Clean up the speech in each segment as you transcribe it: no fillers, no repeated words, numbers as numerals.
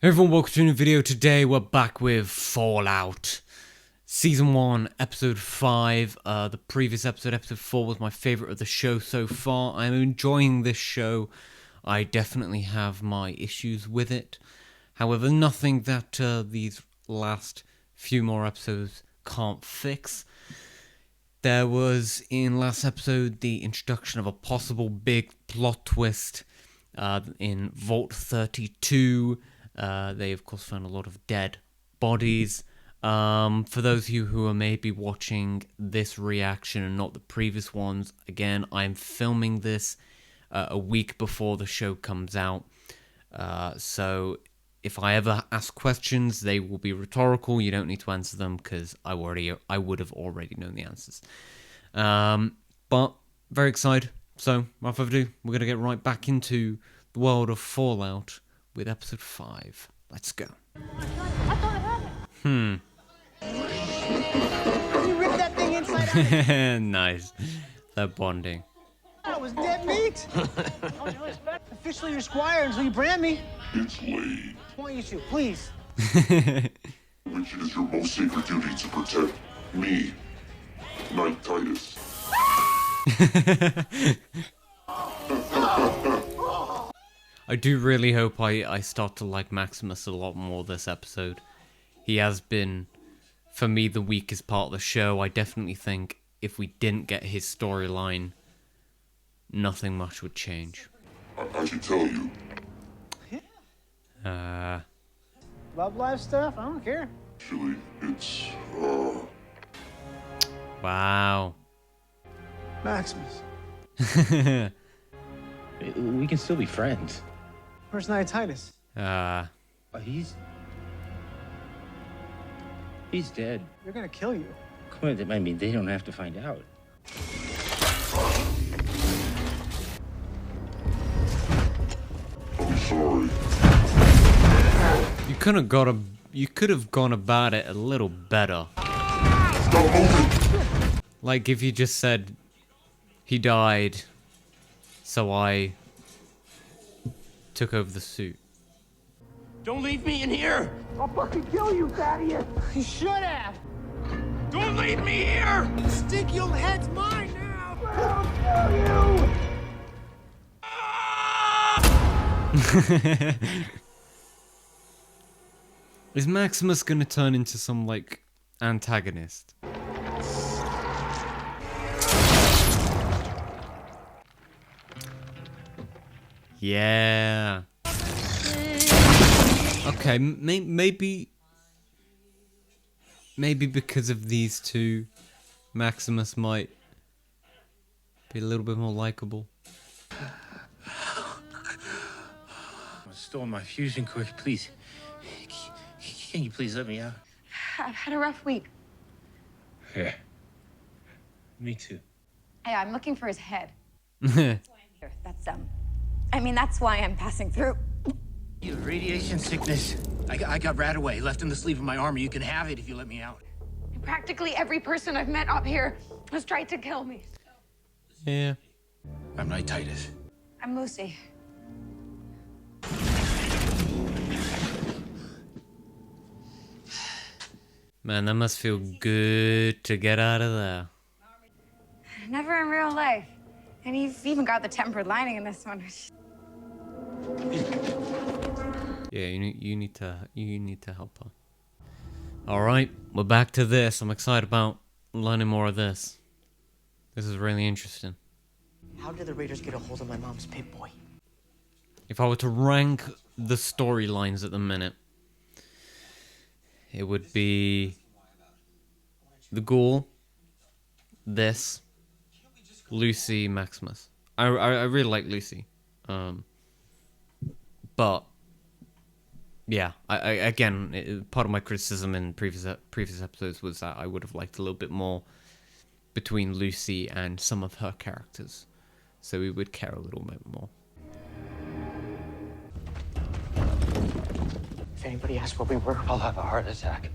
Hey everyone, welcome to a new video. Today we're back with Fallout Season 1, Episode 5. The previous episode, Episode 4, was my favourite of the show so far. I'm enjoying this show. I definitely have my issues with it. However, nothing that these last few more episodes can't fix. There was, in last episode, the introduction of a possible big plot twist in Vault 32. They, of course, found a lot of dead bodies. For those of you who are maybe watching this reaction and not the previous ones, again, I'm filming this a week before the show comes out. So if I ever ask questions, they will be rhetorical. You don't need to answer them because I would have already known the answers. But very excited. So, without further ado, we're going to get right back into the world of Fallout with episode 5. Let's go. You ripped that thing inside out. Nice. They're bonding. That was dead meat. Officially your squire until you brand me. It's late. I want you to, please. Which is your most sacred duty to protect me, Knight Titus. I do really hope I start to like Maximus a lot more this episode. He has been, for me, the weakest part of the show. I definitely think if we didn't get his storyline, nothing much would change. I should tell you. Love life stuff? I don't care. Actually, it's, Wow. Maximus. We can still be friends. Where's Knight Titus? He's dead. They're gonna kill you. Come on, I mean, they don't have to find out. I'm sorry. You could have gone about it a little better. Stop moving! Like if you just said he died, so I took over the suit. Don't leave me in here! I'll fucking kill you, Thaddeus! You should have! Don't leave me here! Stick your head's mine now! I'll kill you! Is Maximus gonna turn into some, like, antagonist? Yeah. Okay, maybe because of these two, Maximus might be a little bit more likable. Stole my fusion quick, please. Can you please let me out? I've had a rough week. Yeah. Me too. Yeah, I'm looking for his head. Yeah. That's why I'm passing through. You radiation sickness. I got rat away, left in the sleeve of my armor. You can have it if you let me out. Practically every person I've met up here has tried to kill me. I'm Knight Titus. I'm Lucy. Man, that must feel good to get out of there. Never in real life. And you've even got the tempered lining in this one. Yeah, you need to help her. All right, we're back to this. I'm excited about learning more of this. This is really interesting. How did the Raiders get a hold of my mom's Pip-Boy? If I were to rank the storylines at the minute, it would be the Ghoul, this, Lucy, Maximus. I really like Lucy, but yeah, part of my criticism in previous episodes was that I would have liked a little bit more between Lucy and some of her characters, so we would care a little bit more. If anybody asks where we were, I'll have a heart attack.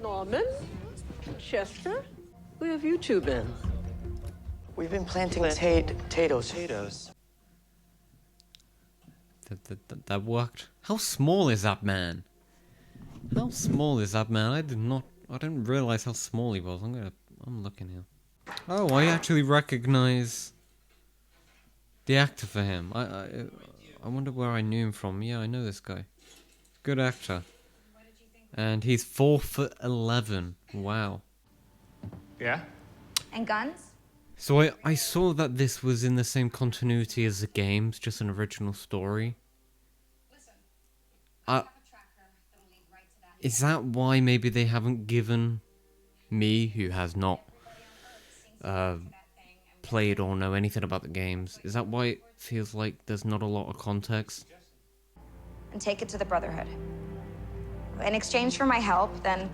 Norman? Chester? Where have you two been? we've been planting potatoes. Potatoes. That worked. How small is that man? How small is that man? I didn't realize how small he was. I'm looking here. Oh, I actually recognize the actor for him. I wonder where I knew him from. Yeah, I know this guy. Good actor. And he's 4'11". Wow. Yeah? And guns? So I saw that this was in the same continuity as the games, just an original story. Is that why maybe they haven't given me, who has not played or know anything about the games, is that why it feels like there's not a lot of context? And take it to the Brotherhood. In exchange for my help, then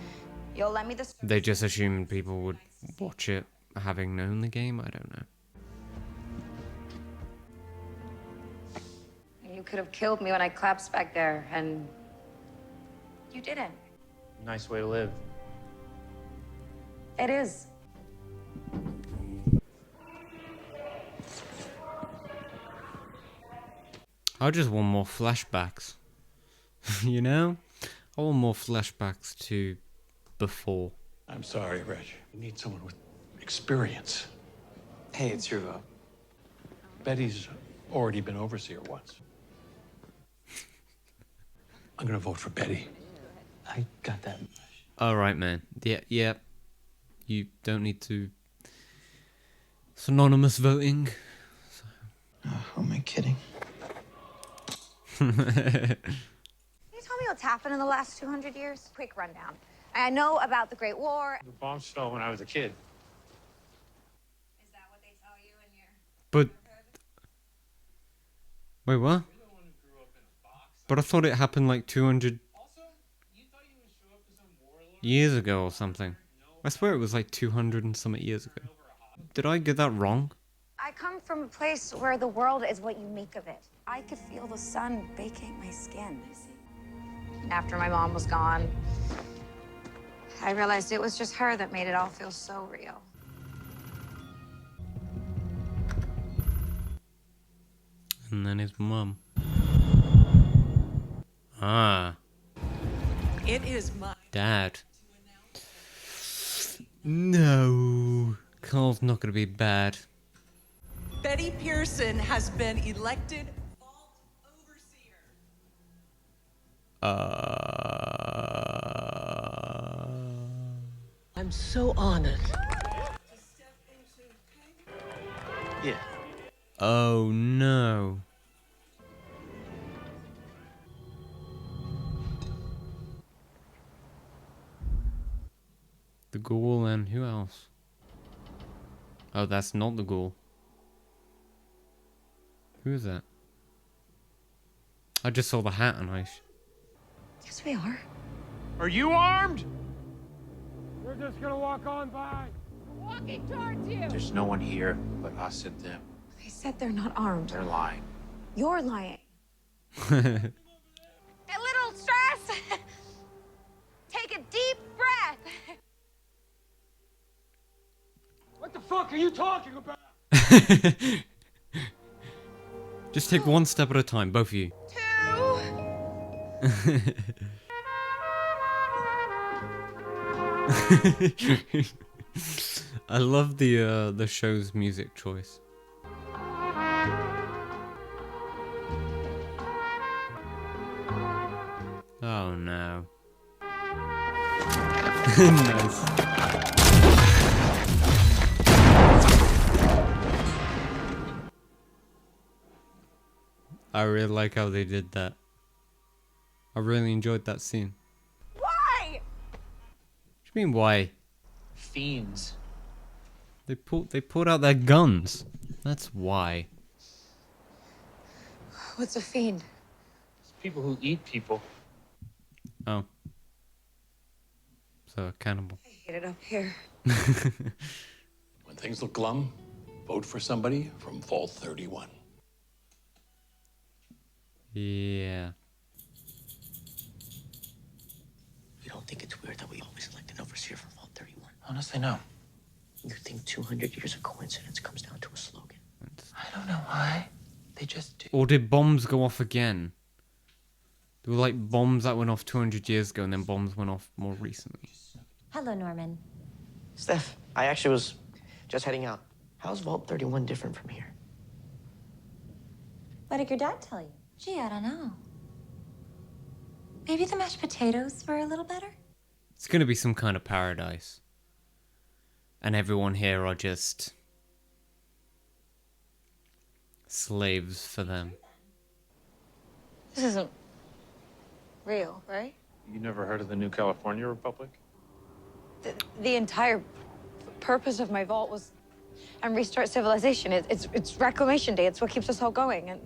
you'll lend me the... They just assumed people would watch it having known the game? I don't know. You could have killed me when I collapsed back there, and you didn't. Nice way to live. It is. I just want more flashbacks. You know? I want more flashbacks to before. I'm sorry, Reg. We need someone with experience. Hey, it's your vote. Betty's already been overseer once. I'm gonna vote for Betty. I got that. Alright, man. Yeah. You don't need to... It's anonymous voting. Who am I kidding? Can you tell me what's happened in the last 200 years? Quick rundown. I know about the Great War. The bombs fell when I was a kid. Is that what they tell you in your... But... Wait, what? But I thought it happened like 200 years ago or something. I swear it was like 200 and something years ago. Did I get that wrong? I come from a place where the world is what you make of it. I could feel the sun baking my skin. And after my mom was gone, I realized it was just her that made it all feel so real. And then his mum. Ah. It is my Dad. No. Carl's not gonna be bad. Betty Pearson has been elected vault overseer. I'm so honored. Yeah. Oh no. The ghoul and who else? Oh, that's not the ghoul. Who is that? I just saw the hat and Yes, we are. Are you armed? We're just gonna walk on by. Walking towards you. There's no one here but us and them. They said they're not armed. They're lying. You're lying. A little stress. Take a deep breath. What the fuck are you talking about? Just take one step at a time, both of you. 2. I love the show's music choice. Oh no. Nice. I really like how they did that. I really enjoyed that scene. Why? What do you mean why? Fiends. They pulled out their guns. That's why. What's a fiend? It's people who eat people. Oh. So a cannibal. I hate it up here. When things look glum, vote for somebody from Vault 31. Yeah. You don't think it's weird that we always elect an overseer from Vault 31? Honestly, no. You think 200 years of coincidence comes down to a slogan? I don't know why. They just do. Or did bombs go off again? There were like bombs that went off 200 years ago, and then bombs went off more recently. Hello, Norman. Steph, I actually was just heading out. How's Vault 31 different from here? What did your dad tell you? Gee, I don't know. Maybe the mashed potatoes were a little better? It's gonna be some kind of paradise. And everyone here are just slaves for them. This isn't real, right? You never heard of the New California Republic? The entire purpose of my vault was and restart civilization. It's Reclamation Day. It's what keeps us all going, and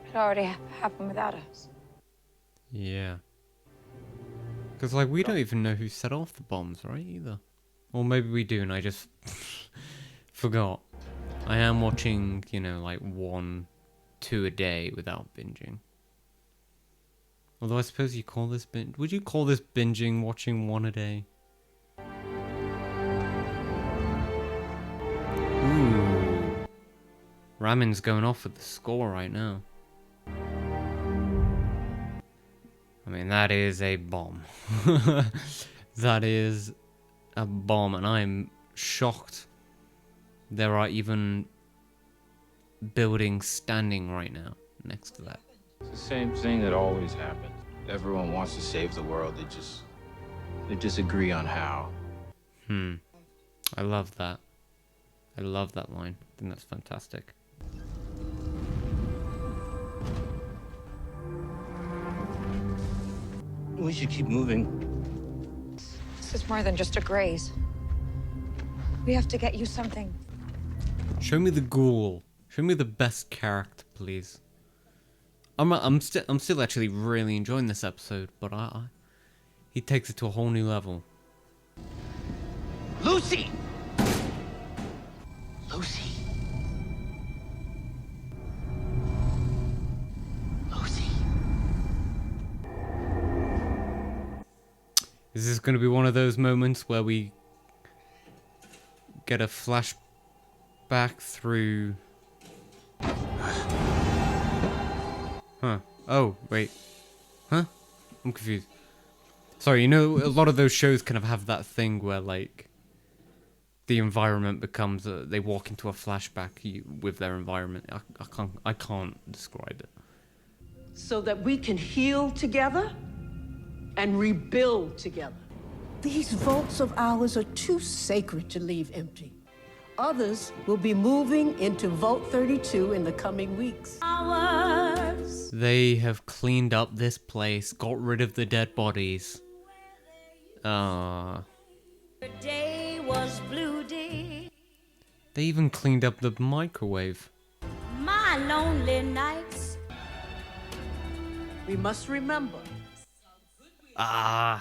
it already happened without us. Yeah. Because, like, we don't even know who set off the bombs, right, either. Or maybe we do, and I just forgot. I am watching, you know, like 1, 2 a day without binging. Although I suppose you call this binge... Would you call this binging, watching 1 a day? Ooh. Ramin's going off with the score right now. I mean, that is a bomb. That is a bomb, and I'm shocked there are even buildings standing right now next to that. It's the same thing that always happens. Everyone wants to save the world. They disagree on how. I love that. I love that line. I think that's fantastic. We should keep moving. This is more than just a graze. We have to get you something. Show me the ghoul. Show me the best character, please. I'm still actually really enjoying this episode, but he takes it to a whole new level. Lucy! Lucy. Lucy. Is this going to be one of those moments where we get a flashback through... Huh. Oh, wait. Huh? I'm confused. Sorry, you know, a lot of those shows kind of have that thing where, like, the environment becomes... they walk into a flashback with their environment. I can't describe it. So that we can heal together and rebuild together. These vaults of ours are too sacred to leave empty. Others will be moving into Vault 32 in the coming weeks. They have cleaned up this place, got rid of the dead bodies. Day was blue day. They even cleaned up the microwave. My lonely nights. We must remember. I'm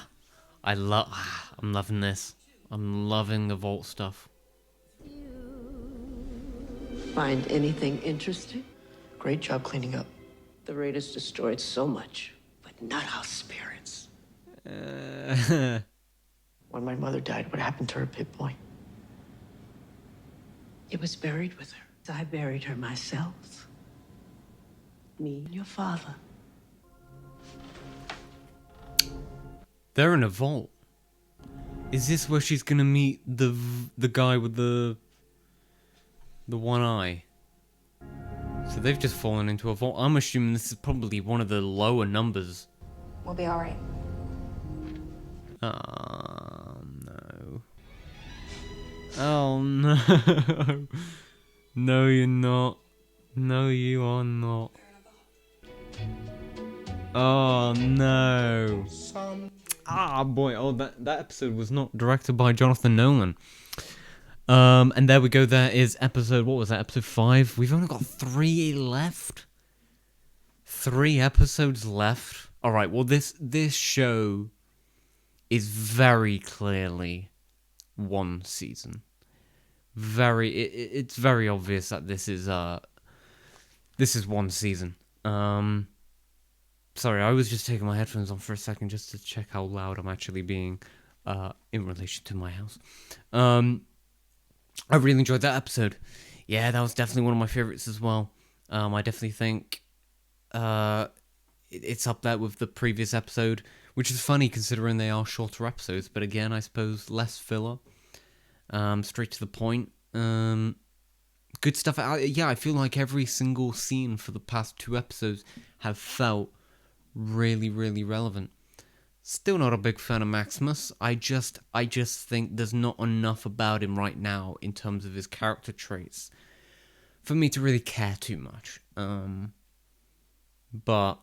loving this. I'm loving the vault stuff. Find anything interesting? Great job cleaning up. The Raiders destroyed so much, but not our spirits. When my mother died, what happened to her Pip-Boy? It was buried with her. I buried her myself. Me and your father. They're in a vault. Is this where she's gonna meet the guy with the one eye? So they've just fallen into a vault. I'm assuming this is probably one of the lower numbers. We'll be all right. Oh no. Oh no. No, you're not. No, you are not. Oh no. Ah boy, oh that episode was not directed by Jonathan Nolan. And there we go, there is episode, what was that, episode 5? We've only got 3 left. 3 episodes left. Alright, well this show is very clearly 1 season. It's very obvious that this is 1 season. Sorry, I was just taking my headphones on for a second just to check how loud I'm actually being in relation to my house. I really enjoyed that episode. Yeah, that was definitely one of my favorites as well. I definitely think it's up there with the previous episode, which is funny considering they are shorter episodes. But again, I suppose less filler, straight to the point. Good stuff. Yeah, I feel like every single scene for the past 2 episodes have felt really, really relevant. Still not a big fan of Maximus. I just think there's not enough about him right now in terms of his character traits for me to really care too much. But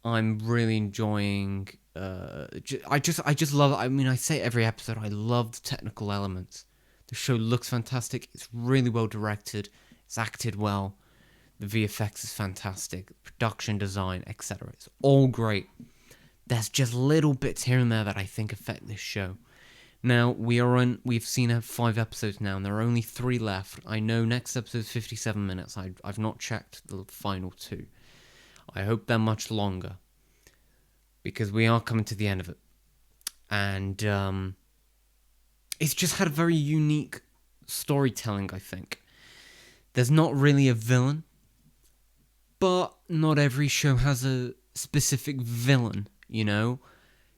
I'm really enjoying. I just love. I mean, I say every episode. I love the technical elements. The show looks fantastic. It's really well directed. It's acted well. The VFX is fantastic. Production design, etc. It's all great. There's just little bits here and there that I think affect this show. Now, we've seen 5 episodes now, and there are only 3 left. I know next episode is 57 minutes. I've not checked the final 2. I hope they're much longer, because we are coming to the end of it. And it's just had a very unique storytelling, I think. There's not really a villain, but not every show has a specific villain, you know?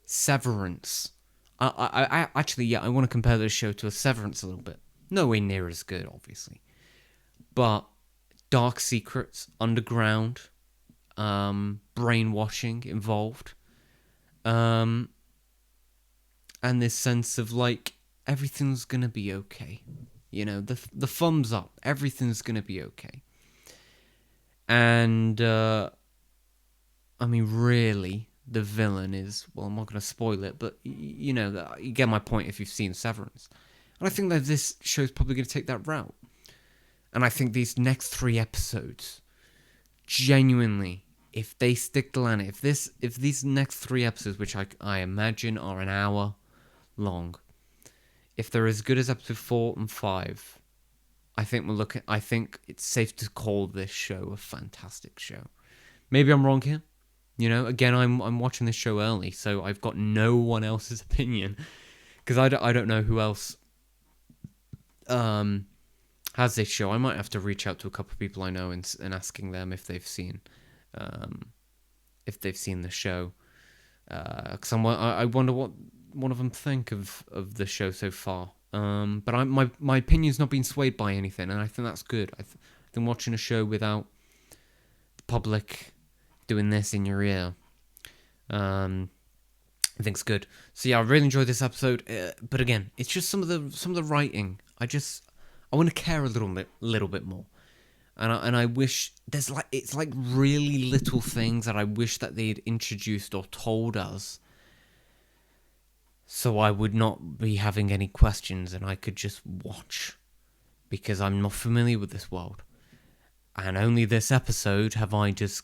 Severance. I actually, I want to compare this show to a Severance a little bit. Nowhere near as good, obviously. But dark secrets, underground, brainwashing involved. And this sense of, like, everything's gonna be okay. You know, the thumbs up. Everything's gonna be okay. And, I mean, really, the villain is, well, I'm not going to spoil it, but, you know, you get my point if you've seen Severance. And I think that this show's probably going to take that route. And I think these next 3 episodes, genuinely, if they stick the landing, if these next 3 episodes, which I imagine are an hour long, if they're as good as episode 4 and 5, I think it's safe to call this show a fantastic show. Maybe I'm wrong here. You know, again, I'm watching this show early, so I've got no one else's opinion, because I don't know who else has this show. I might have to reach out to a couple of people I know and asking them if they've seen the show, because I wonder what one of them think of the show so far. But my opinion's not been swayed by anything, and I think that's good. I think watching a show without the public doing this in your ear, I think it's good. So yeah, I really enjoyed this episode. But again, it's just some of the writing. I want to care a little bit more, and I wish it's like really little things that I wish that they'd introduced or told us, so I would not be having any questions and I could just watch, because I'm not familiar with this world. And only this episode have I just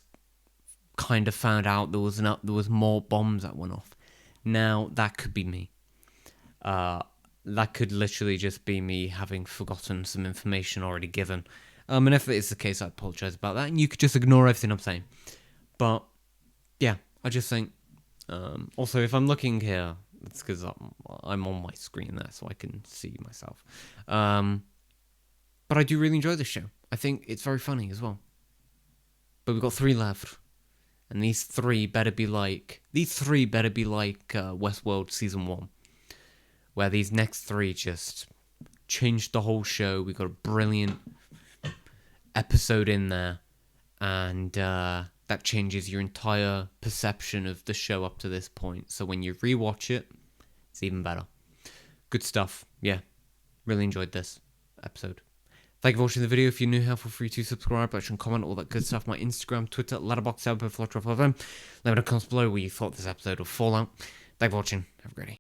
kind of found out there was more bombs that went off. Now, that could be me. That could literally just be me having forgotten some information already given. And if it is the case, I apologize about that. And you could just ignore everything I'm saying. But, yeah, I just think... also, if I'm looking here, it's because I'm on my screen there, so I can see myself. But I do really enjoy this show. I think it's very funny as well. But we've got 3 left. And these 3 better be like... Westworld Season 1. Where these next 3 just changed the whole show. We got a brilliant episode in there. And that changes your entire perception of the show up to this point. So when you rewatch it, it's even better. Good stuff. Yeah. Really enjoyed this episode. Thank you for watching the video. If you're new here, feel free to subscribe, like, and comment, all that good stuff. My Instagram, Twitter, Letterboxd, Flutter, FM. Let me know in the comments below what you thought this episode of Fallout. Thank you for watching. Have a great day.